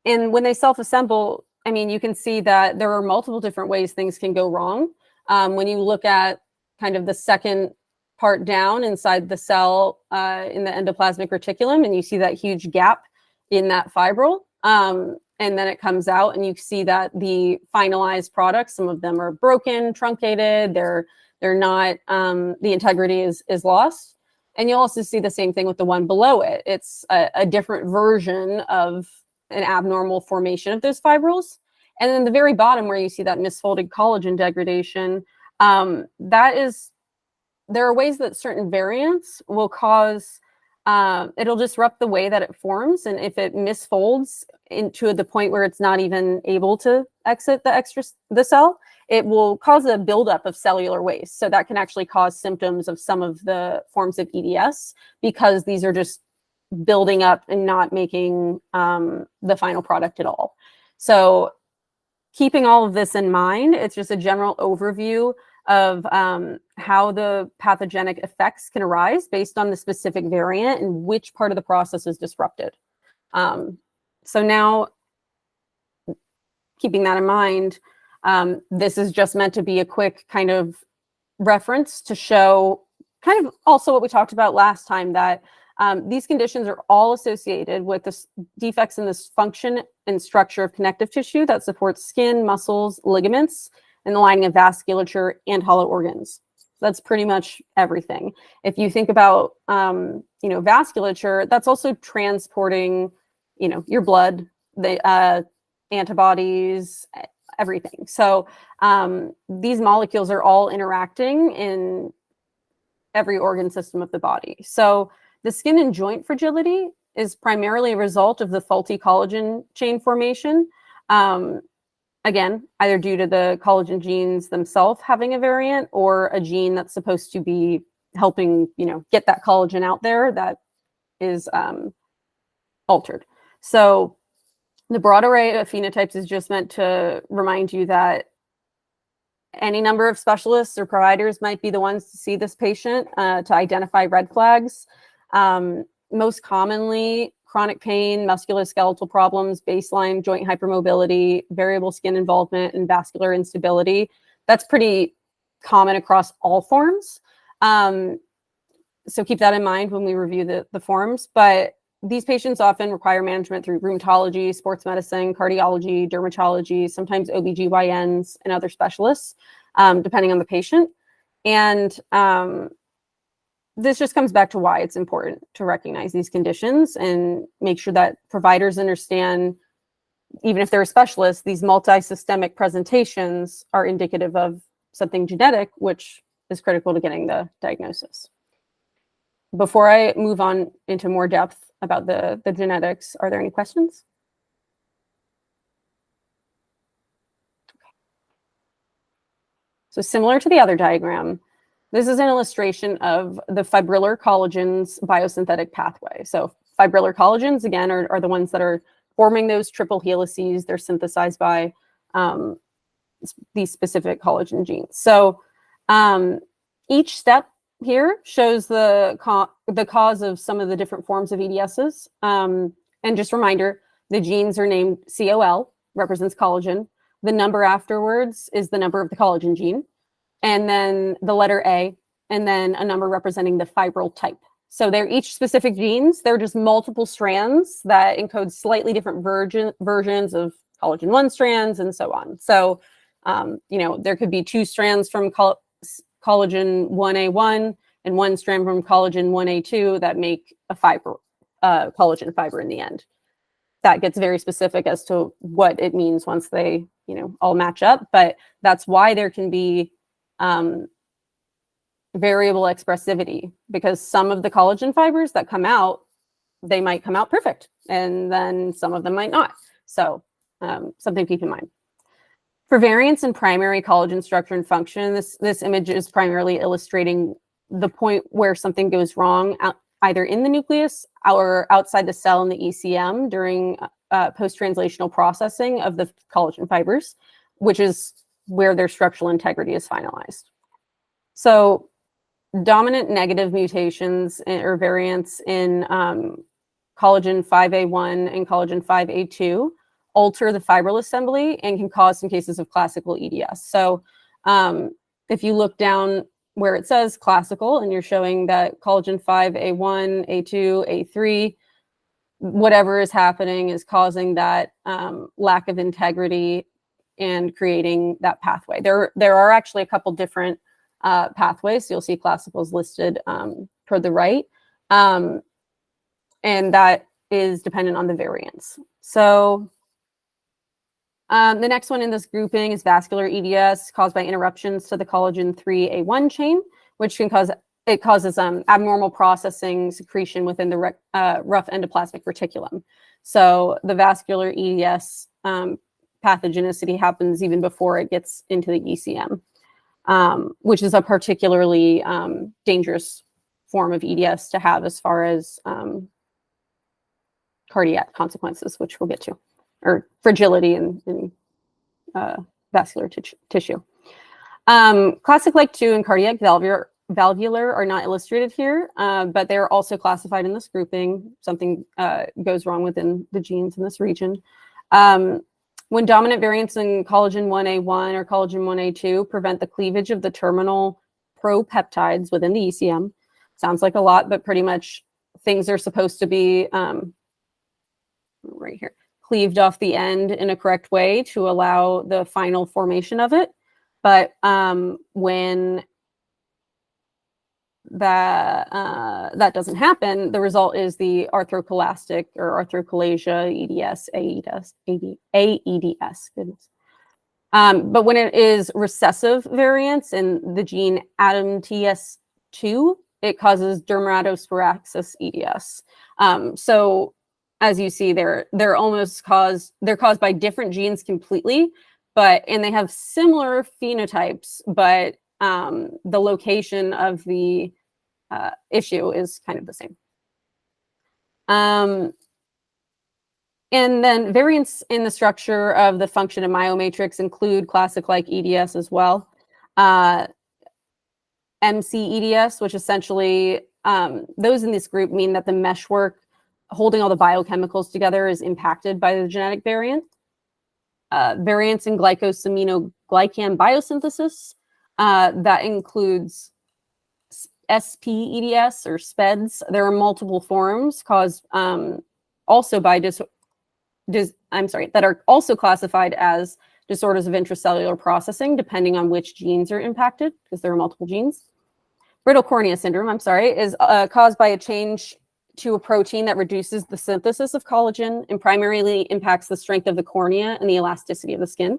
when they self-assemble, you can see that there are multiple different ways things can go wrong. When you look at kind of the second part down inside the cell in the endoplasmic reticulum, and you see that huge gap in that fibril, and then it comes out, and you see that the finalized products, some of them are broken, truncated, they're not, the integrity is lost. And you'll also see the same thing with the one below it. It's a different version of an abnormal formation of those fibrils. And then the very bottom, where you see that misfolded collagen degradation, there are ways that certain variants will cause it'll disrupt the way that it forms. And if it misfolds into the point where it's not even able to exit the cell, it will cause a buildup of cellular waste. So that can actually cause symptoms of some of the forms of EDS, because these are just building up and not making the final product at all. So keeping all of this in mind, it's just a general overview of how the pathogenic effects can arise based on the specific variant and which part of the process is disrupted. So now, keeping that in mind, this is just meant to be a quick kind of reference to show kind of also what we talked about last time, that these conditions are all associated with the defects in this function and structure of connective tissue that supports skin, muscles, ligaments, and the lining of vasculature and hollow organs. That's pretty much everything. If you think about, vasculature, that's also transporting, your blood, the antibodies, everything. So these molecules are all interacting in every organ system of the body. So the skin and joint fragility is primarily a result of the faulty collagen chain formation. Again, either due to the collagen genes themselves having a variant, or a gene that's supposed to be helping, get that collagen out there that is altered. So the broad array of phenotypes is just meant to remind you that any number of specialists or providers might be the ones to see this patient to identify red flags. Most commonly, chronic pain, musculoskeletal problems, baseline joint hypermobility, variable skin involvement, and vascular instability. That's pretty common across all forms. So keep that in mind when we review the forms. But these patients often require management through rheumatology, sports medicine, cardiology, dermatology, sometimes OBGYNs, and other specialists, depending on the patient. And this just comes back to why it's important to recognize these conditions and make sure that providers understand, even if they're a specialist, these multi-systemic presentations are indicative of something genetic, which is critical to getting the diagnosis. Before I move on into more depth about the genetics, are there any questions? So similar to the other diagram, this is an illustration of the fibrillar collagen's biosynthetic pathway. So fibrillar collagens, again, are the ones that are forming those triple helices. They're synthesized by these specific collagen genes. So each step here shows the cause of some of the different forms of EDSs. And just a reminder, the genes are named COL, represents collagen. The number afterwards is the number of the collagen gene, and then the letter A, and then a number representing the fibril type. So they're each specific genes. They're just multiple strands that encode slightly different versions of collagen 1 strands, and so on. So, there could be 2 strands from collagen 1A1 and 1 strand from collagen 1A2 that make a collagen fiber in the end. That gets very specific as to what it means once they, all match up. But that's why there can be variable expressivity, because some of the collagen fibers that come out, they might come out perfect, and then some of them might not. So something to keep in mind. For variants in primary collagen structure and function, this image is primarily illustrating the point where something goes wrong, either in the nucleus or outside the cell in the ECM during post-translational processing of the collagen fibers, which is where their structural integrity is finalized. So dominant negative mutations or variants in collagen 5A1 and collagen 5A2 alter the fibril assembly and can cause some cases of classical EDS. So if you look down where it says classical and you're showing that collagen 5A1, A2, A3, whatever is happening is causing that lack of integrity and creating that pathway. There are actually a couple different pathways. So you'll see classicals listed toward the right. And that is dependent on the variants. So the next one in this grouping is vascular EDS caused by interruptions to the collagen 3A1 chain, which can cause it causes abnormal processing secretion within the rough endoplasmic reticulum. So the vascular EDS pathogenicity happens even before it gets into the ECM, which is a particularly dangerous form of EDS to have as far as cardiac consequences, which we'll get to, or fragility in vascular tissue. Classic like 2 and cardiac valvular are not illustrated here, but they're also classified in this grouping. Something goes wrong within the genes in this region. When dominant variants in collagen 1A1 or collagen 1A2 prevent the cleavage of the terminal propeptides within the ECM, sounds like a lot, but pretty much things are supposed to be right here, cleaved off the end in a correct way to allow the final formation of it. But when that doesn't happen, the result is the arthrocholastic or arthrochalasia, EDS, AEDS. Goodness. But when it is recessive variants in the gene ADAMTS2, it causes dermatosparaxis EDS. So as you see, they're caused by different genes completely, and they have similar phenotypes, but the location of the issue is kind of the same. And then variants in the structure of the function of myomatrix include classic-like EDS as well. MC-EDS, which essentially, those in this group mean that the meshwork holding all the biochemicals together is impacted by the genetic variant. Variants in glycosaminoglycan biosynthesis, that includes SP-EDS or SPEDS. There are multiple forms caused also by that are also classified as disorders of intracellular processing, depending on which genes are impacted, because there are multiple genes. Brittle cornea syndrome, is caused by a change to a protein that reduces the synthesis of collagen and primarily impacts the strength of the cornea and the elasticity of the skin.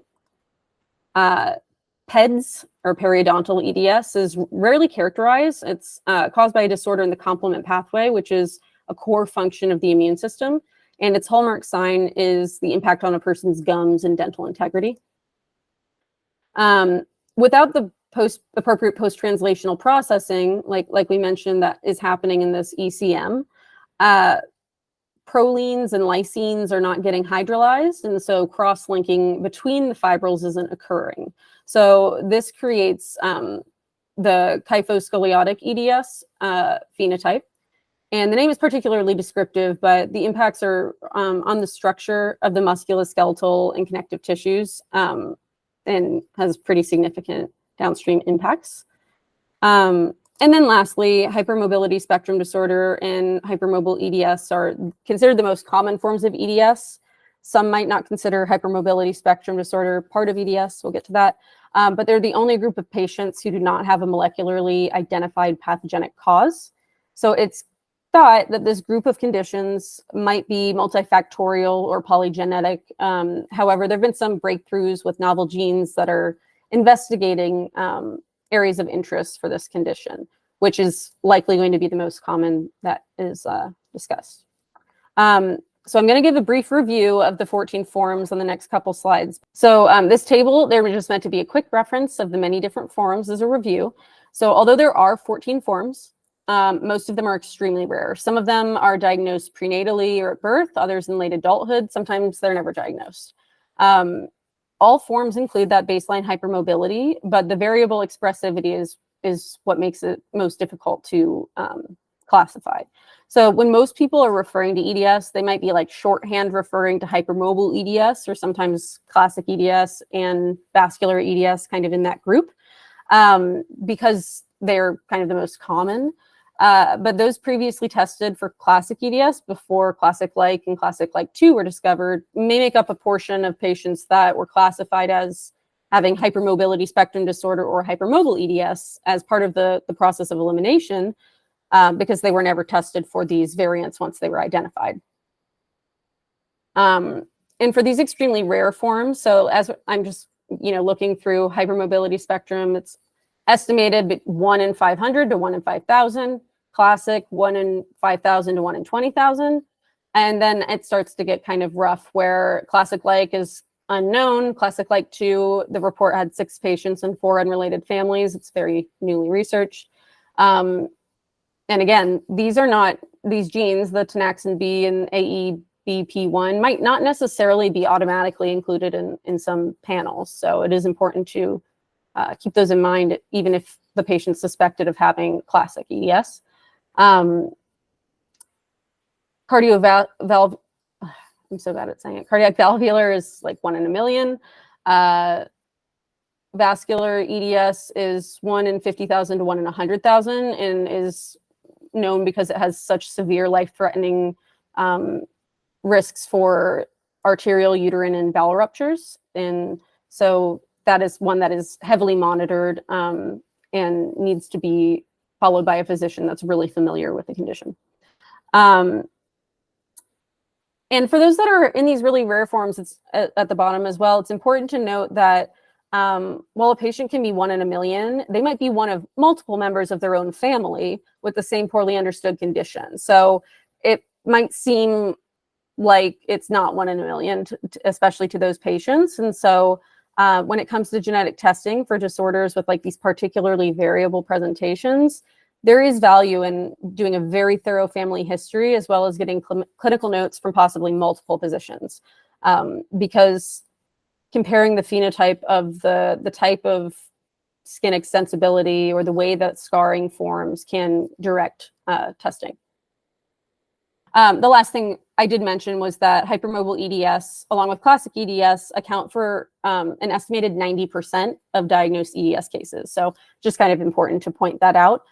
PEDS, or periodontal EDS, is rarely characterized. It's caused by a disorder in the complement pathway, which is a core function of the immune system. And its hallmark sign is the impact on a person's gums and dental integrity. Without the appropriate post-translational processing, like we mentioned, that is happening in this ECM, prolines and lysines are not getting hydrolyzed, and so cross-linking between the fibrils isn't occurring. So this creates the kyphoscoliotic EDS phenotype. And the name is particularly descriptive, but the impacts are on the structure of the musculoskeletal and connective tissues, and has pretty significant downstream impacts. And then lastly, hypermobility spectrum disorder and hypermobile EDS are considered the most common forms of EDS. Some might not consider hypermobility spectrum disorder part of EDS. We'll get to that. But they're the only group of patients who do not have a molecularly identified pathogenic cause. So it's thought that this group of conditions might be multifactorial or polygenetic. However, there have been some breakthroughs with novel genes that are investigating areas of interest for this condition, which is likely going to be the most common that is discussed. So I'm going to give a brief review of the 14 forms on the next couple slides. So this table, they're just meant to be a quick reference of the many different forms as a review. So although there are 14 forms, most of them are extremely rare. Some of them are diagnosed prenatally or at birth, others in late adulthood. Sometimes they're never diagnosed. All forms include that baseline hypermobility, but the variable expressivity is what makes it most difficult to classify. So when most people are referring to EDS, they might be like shorthand referring to hypermobile EDS, or sometimes classic EDS and vascular EDS kind of in that group, because they're kind of the most common. But those previously tested for classic EDS before classic-like and classic-like 2 were discovered may make up a portion of patients that were classified as having hypermobility spectrum disorder or hypermobile EDS as part of the process of elimination, because they were never tested for these variants once they were identified. And for these extremely rare forms, so as I'm just looking through hypermobility spectrum, it's estimated 1 in 500 to 1 in 5,000, classic 1 in 5,000 to 1 in 20,000. And then it starts to get kind of rough where classic-like is unknown. Classic-like 2, the report had 6 patients and 4 unrelated families. It's very newly researched. And again, these genes, the tenaxin B and AEBP1, might not necessarily be automatically included in some panels. So it is important to keep those in mind, even if the patient's suspected of having classic EDS. Cardiac valvular is like 1 in a million. Vascular EDS is 1 in 50,000 to 1 in 100,000 and is known because it has such severe life-threatening risks for arterial, uterine, and bowel ruptures. And so that is one that is heavily monitored and needs to be followed by a physician that's really familiar with the condition. And for those that are in these really rare forms, it's at the bottom as well, it's important to note that while a patient can be 1 in a million, they might be one of multiple members of their own family with the same poorly understood condition. So it might seem like it's not 1 in a million, especially to those patients. And so when it comes to genetic testing for disorders with like these particularly variable presentations, there is value in doing a very thorough family history as well as getting clinical notes from possibly multiple physicians, because comparing the phenotype of the type of skin extensibility or the way that scarring forms can direct testing. The last thing I did mention was that hypermobile EDS, along with classic EDS, account for an estimated 90% of diagnosed EDS cases. So just kind of important to point that out.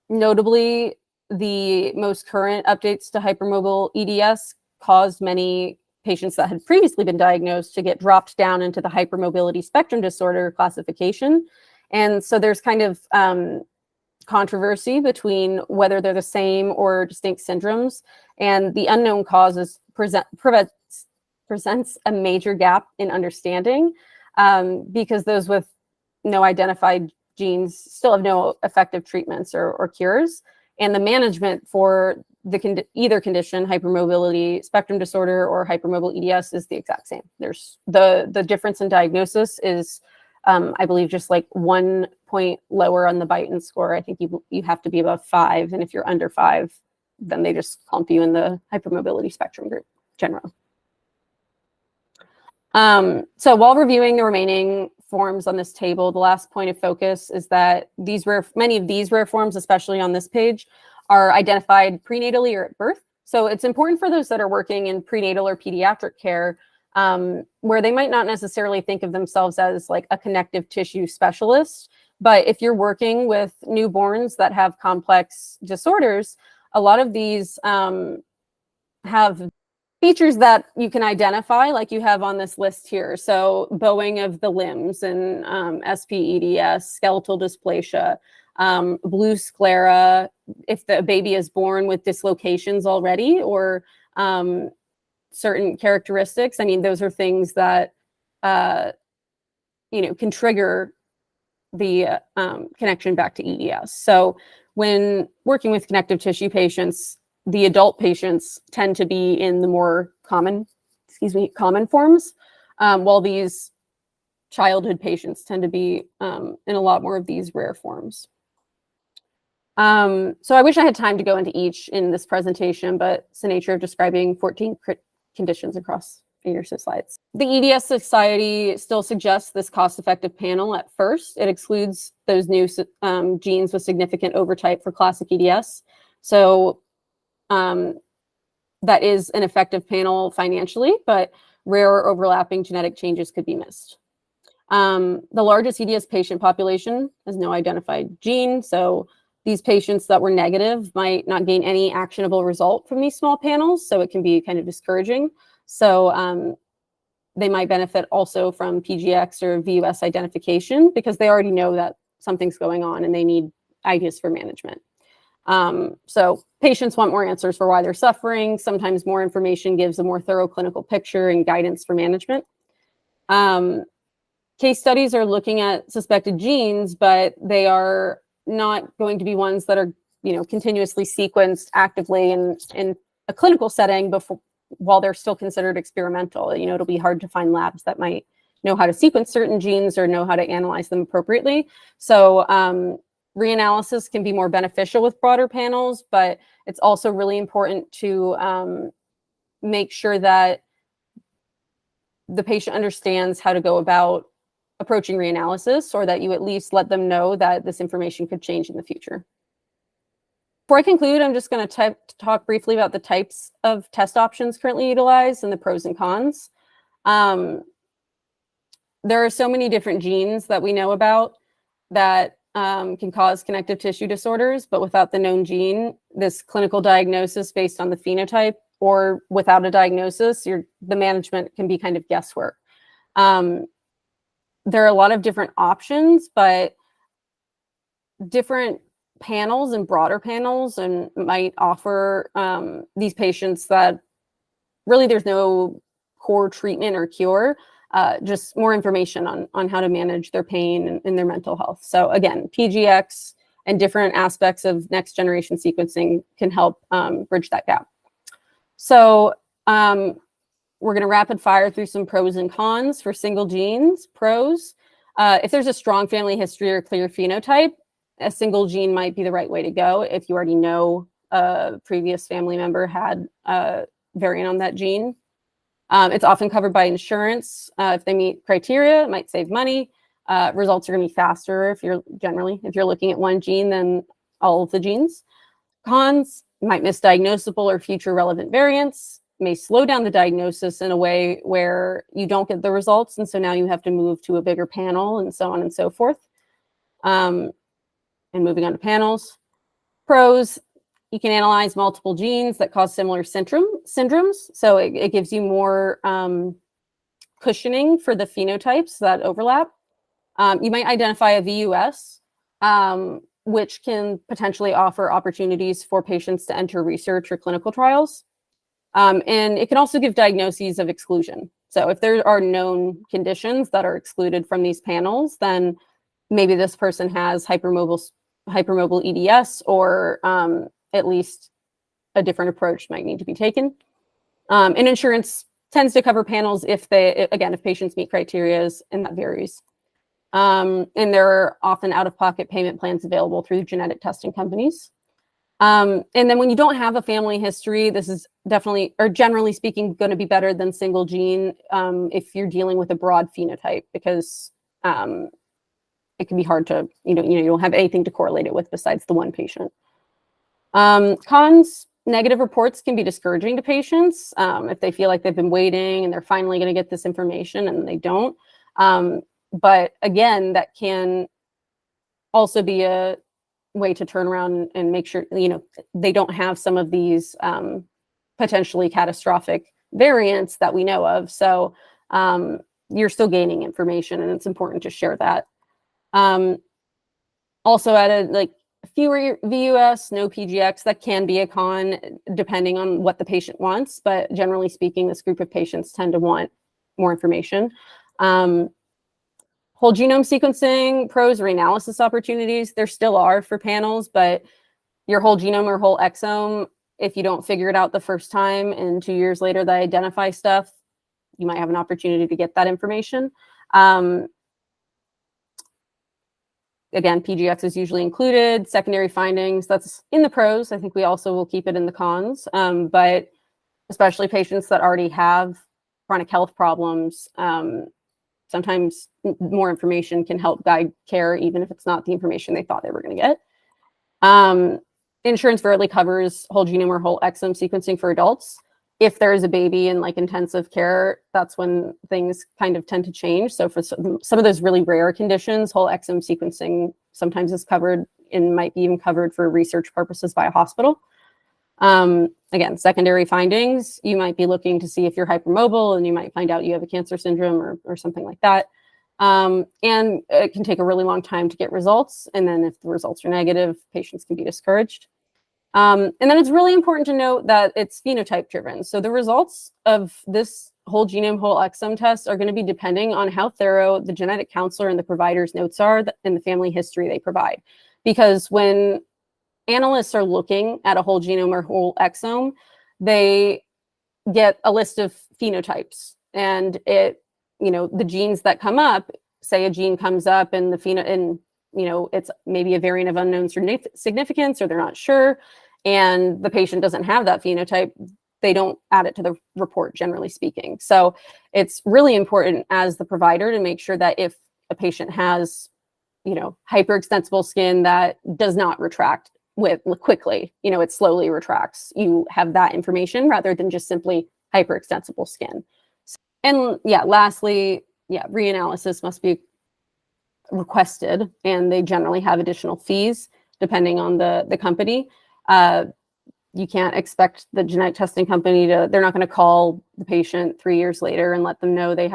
Notably, the most current updates to hypermobile EDS caused many patients that had previously been diagnosed to get dropped down into the hypermobility spectrum disorder classification. And so there's kind of controversy between whether they're the same or distinct syndromes, and the unknown causes presents a major gap in understanding, because those with no identified genes still have no effective treatments or cures, and the management for either condition, hypermobility spectrum disorder or hypermobile EDS, is the exact same. There's the difference in diagnosis is I believe just like 1 point lower on the Beighton score. I think you have to be above 5, and if you're under 5, then they just clump you in the hypermobility spectrum group general. So while reviewing the remaining forms on this table, the last point of focus is that many of these rare forms, especially on this page, are identified prenatally or at birth. So it's important for those that are working in prenatal or pediatric care, where they might not necessarily think of themselves as like a connective tissue specialist. But if you're working with newborns that have complex disorders, a lot of these have features that you can identify, like you have on this list here. So bowing of the limbs and SPEDS, skeletal dysplasia, blue sclera, if the baby is born with dislocations already or certain characteristics. I mean, those are things that can trigger the connection back to EDS. So when working with connective tissue patients, the adult patients tend to be in the more common forms, while these childhood patients tend to be in a lot more of these rare forms. So I wish I had time to go into each in this presentation, but it's the nature of describing 14 conditions across 8 or so slides. The EDS Society still suggests this cost-effective panel at first. It excludes those new genes with significant overtype for classic EDS. So that is an effective panel financially, but rare or overlapping genetic changes could be missed. The largest EDS patient population has no identified gene, so these patients that were negative might not gain any actionable result from these small panels, so it can be kind of discouraging. So they might benefit also from PGX or VUS identification because they already know that something's going on and they need ideas for management. So patients want more answers for why they're suffering. Sometimes more information gives a more thorough clinical picture and guidance for management. case studies are looking at suspected genes, but they are not going to be ones that are, continuously sequenced actively in a clinical setting while they're still considered experimental. It'll be hard to find labs that might know how to sequence certain genes or know how to analyze them appropriately. So reanalysis can be more beneficial with broader panels, but it's also really important to make sure that the patient understands how to go about approaching reanalysis, or that you at least let them know that this information could change in the future. Before I conclude, I'm just going to talk briefly about the types of test options currently utilized and the pros and cons. There are so many different genes that we know about that can cause connective tissue disorders, but without the known gene, this clinical diagnosis based on the phenotype, or without a diagnosis, the management can be kind of guesswork. There are a lot of different options, but different panels and broader panels and might offer these patients that really there's no core treatment or cure, just more information on how to manage their pain and their mental health. So again, PGX and different aspects of next generation sequencing can help bridge that gap. So we're going to rapid fire through some pros and cons for single genes. Pros, if there's a strong family history or clear phenotype, a single gene might be the right way to go if you already know a previous family member had a variant on that gene. It's often covered by insurance. If they meet criteria, it might save money. Results are going to be faster if you're looking at one gene than all of the genes. Cons, might misdiagnosable or future relevant variants, may slow down the diagnosis in a way where you don't get the results, and so now you have to move to a bigger panel, and so on and so forth. And moving on to panels. Pros, you can analyze multiple genes that cause similar syndromes. So it gives you more cushioning for the phenotypes that overlap. You might identify a VUS, which can potentially offer opportunities for patients to enter research or clinical trials. And it can also give diagnoses of exclusion. So if there are known conditions that are excluded from these panels, then maybe this person has hypermobile EDS, or at least a different approach might need to be taken. And insurance tends to cover panels if patients meet criteria, and that varies. And there are often out-of-pocket payment plans available through genetic testing companies. And then when you don't have a family history, this is definitely, or generally speaking, going to be better than single gene if you're dealing with a broad phenotype, because it can be hard to, you don't have anything to correlate it with besides the one patient. Cons, negative reports can be discouraging to patients if they feel like they've been waiting and they're finally going to get this information and they don't. But again, that can also be a way to turn around and make sure, they don't have some of these potentially catastrophic variants that we know of. So you're still gaining information, and it's important to share that. Also added fewer VUS, no PGX, that can be a con depending on what the patient wants, but generally speaking, this group of patients tend to want more information. Whole genome sequencing, pros, reanalysis opportunities, there still are for panels, but your whole genome or whole exome, if you don't figure it out the first time and 2 years later they identify stuff, you might have an opportunity to get that information. Again, PGX is usually included. Secondary findings, that's in the pros. I think we also will keep it in the cons, but especially patients that already have chronic health problems, sometimes more information can help guide care, even if it's not the information they thought they were going to get. Insurance rarely covers whole genome or whole exome sequencing for adults. If there is a baby in intensive care, that's when things kind of tend to change. So for some of those really rare conditions, whole exome sequencing sometimes is covered and might be even covered for research purposes by a hospital. Again, secondary findings, you might be looking to see if you're hypermobile, and you might find out you have a cancer syndrome or something like that. And it can take a really long time to get results. And then if the results are negative, patients can be discouraged. And then it's really important to note that it's phenotype driven. So the results of this whole genome, whole exome tests are going to be depending on how thorough the genetic counselor and the provider's notes are and the family history they provide. Because when analysts are looking at a whole genome or whole exome, they get a list of phenotypes, and the genes that come up, say a gene comes up and it's maybe a variant of unknown significance, or they're not sure, and the patient doesn't have that phenotype, they don't add it to the report, generally speaking. So it's really important as the provider to make sure that if a patient has, hyperextensible skin that does not retract quickly, it slowly retracts, you have that information rather than just simply hyperextensible skin. And lastly, reanalysis must be requested, and they generally have additional fees depending on the company. You can't expect the genetic testing company they're not going to call the patient 3 years later and let them know they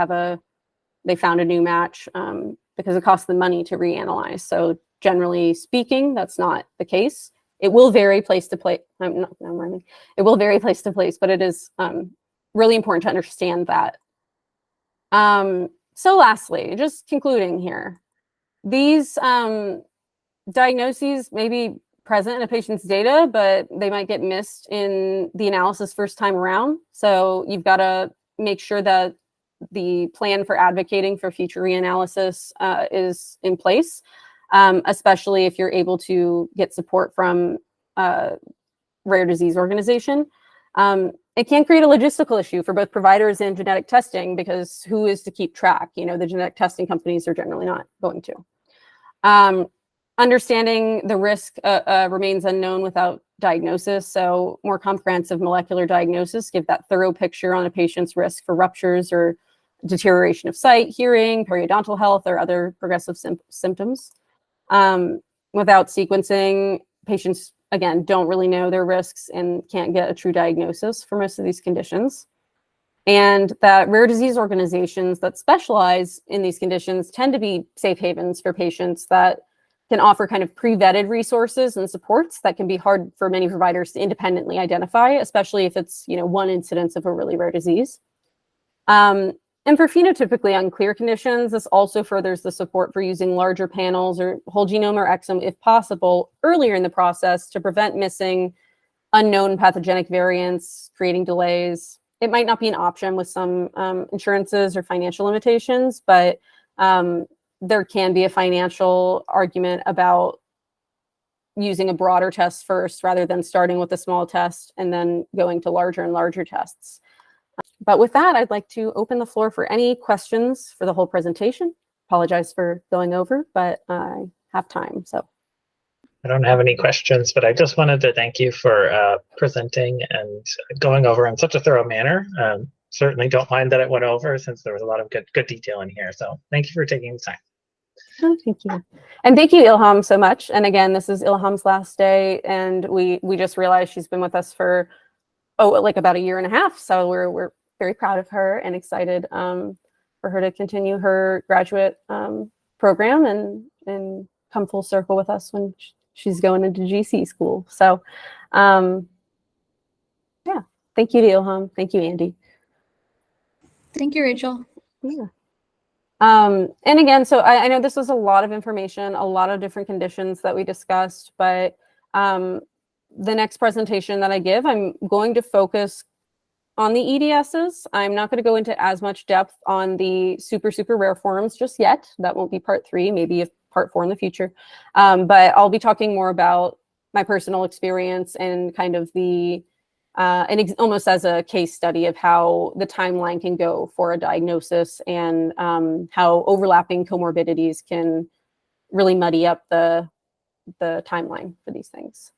found a new match, because it costs them money to reanalyze. So generally speaking, that's not the case. It will vary place to place. It will vary place to place, but it is really important to understand that. So lastly, just concluding here, these diagnoses may be present in a patient's data, but they might get missed in the analysis first time around. So you've got to make sure that the plan for advocating for future reanalysis is in place, especially if you're able to get support from a rare disease organization. It can create a logistical issue for both providers and genetic testing, because who is to keep track? The genetic testing companies are generally not going to. Understanding the risk remains unknown without diagnosis. So more comprehensive molecular diagnosis give that thorough picture on a patient's risk for ruptures or deterioration of sight, hearing, periodontal health, or other progressive symptoms. Without sequencing, patients, again, don't really know their risks and can't get a true diagnosis for most of these conditions. And that rare disease organizations that specialize in these conditions tend to be safe havens for patients that can offer kind of pre-vetted resources and supports that can be hard for many providers to independently identify, especially if it's one incidence of a really rare disease. And for phenotypically unclear conditions, this also furthers the support for using larger panels or whole genome or exome, if possible, earlier in the process to prevent missing unknown pathogenic variants, creating delays. It might not be an option with some insurances or financial limitations, but there can be a financial argument about using a broader test first rather than starting with a small test and then going to larger and larger tests. But with that, I'd like to open the floor for any questions for the whole presentation. Apologize for going over, but I have time, so. I don't have any questions, but I just wanted to thank you for presenting and going over in such a thorough manner. Certainly don't mind that it went over, since there was a lot of good detail in here. So thank you for taking the time. Oh, thank you. And thank you, Ilham, so much. And again, this is Ilham's last day, and we just realized she's been with us for, like about 1.5 years. So we're very proud of her and excited for her to continue her graduate program and come full circle with us when she's going into GC school. So yeah, thank you to Ilham. Thank you, Andy. Thank you, Rachel. Yeah. And again, so I know this was a lot of information, a lot of different conditions that we discussed, but the next presentation that I give, I'm going to focus on the EDSs. I'm not going to go into as much depth on the super, super rare forms just yet. That won't be part 3, maybe part 4 in the future. But I'll be talking more about my personal experience and kind of the, almost as a case study of how the timeline can go for a diagnosis and how overlapping comorbidities can really muddy up the timeline for these things.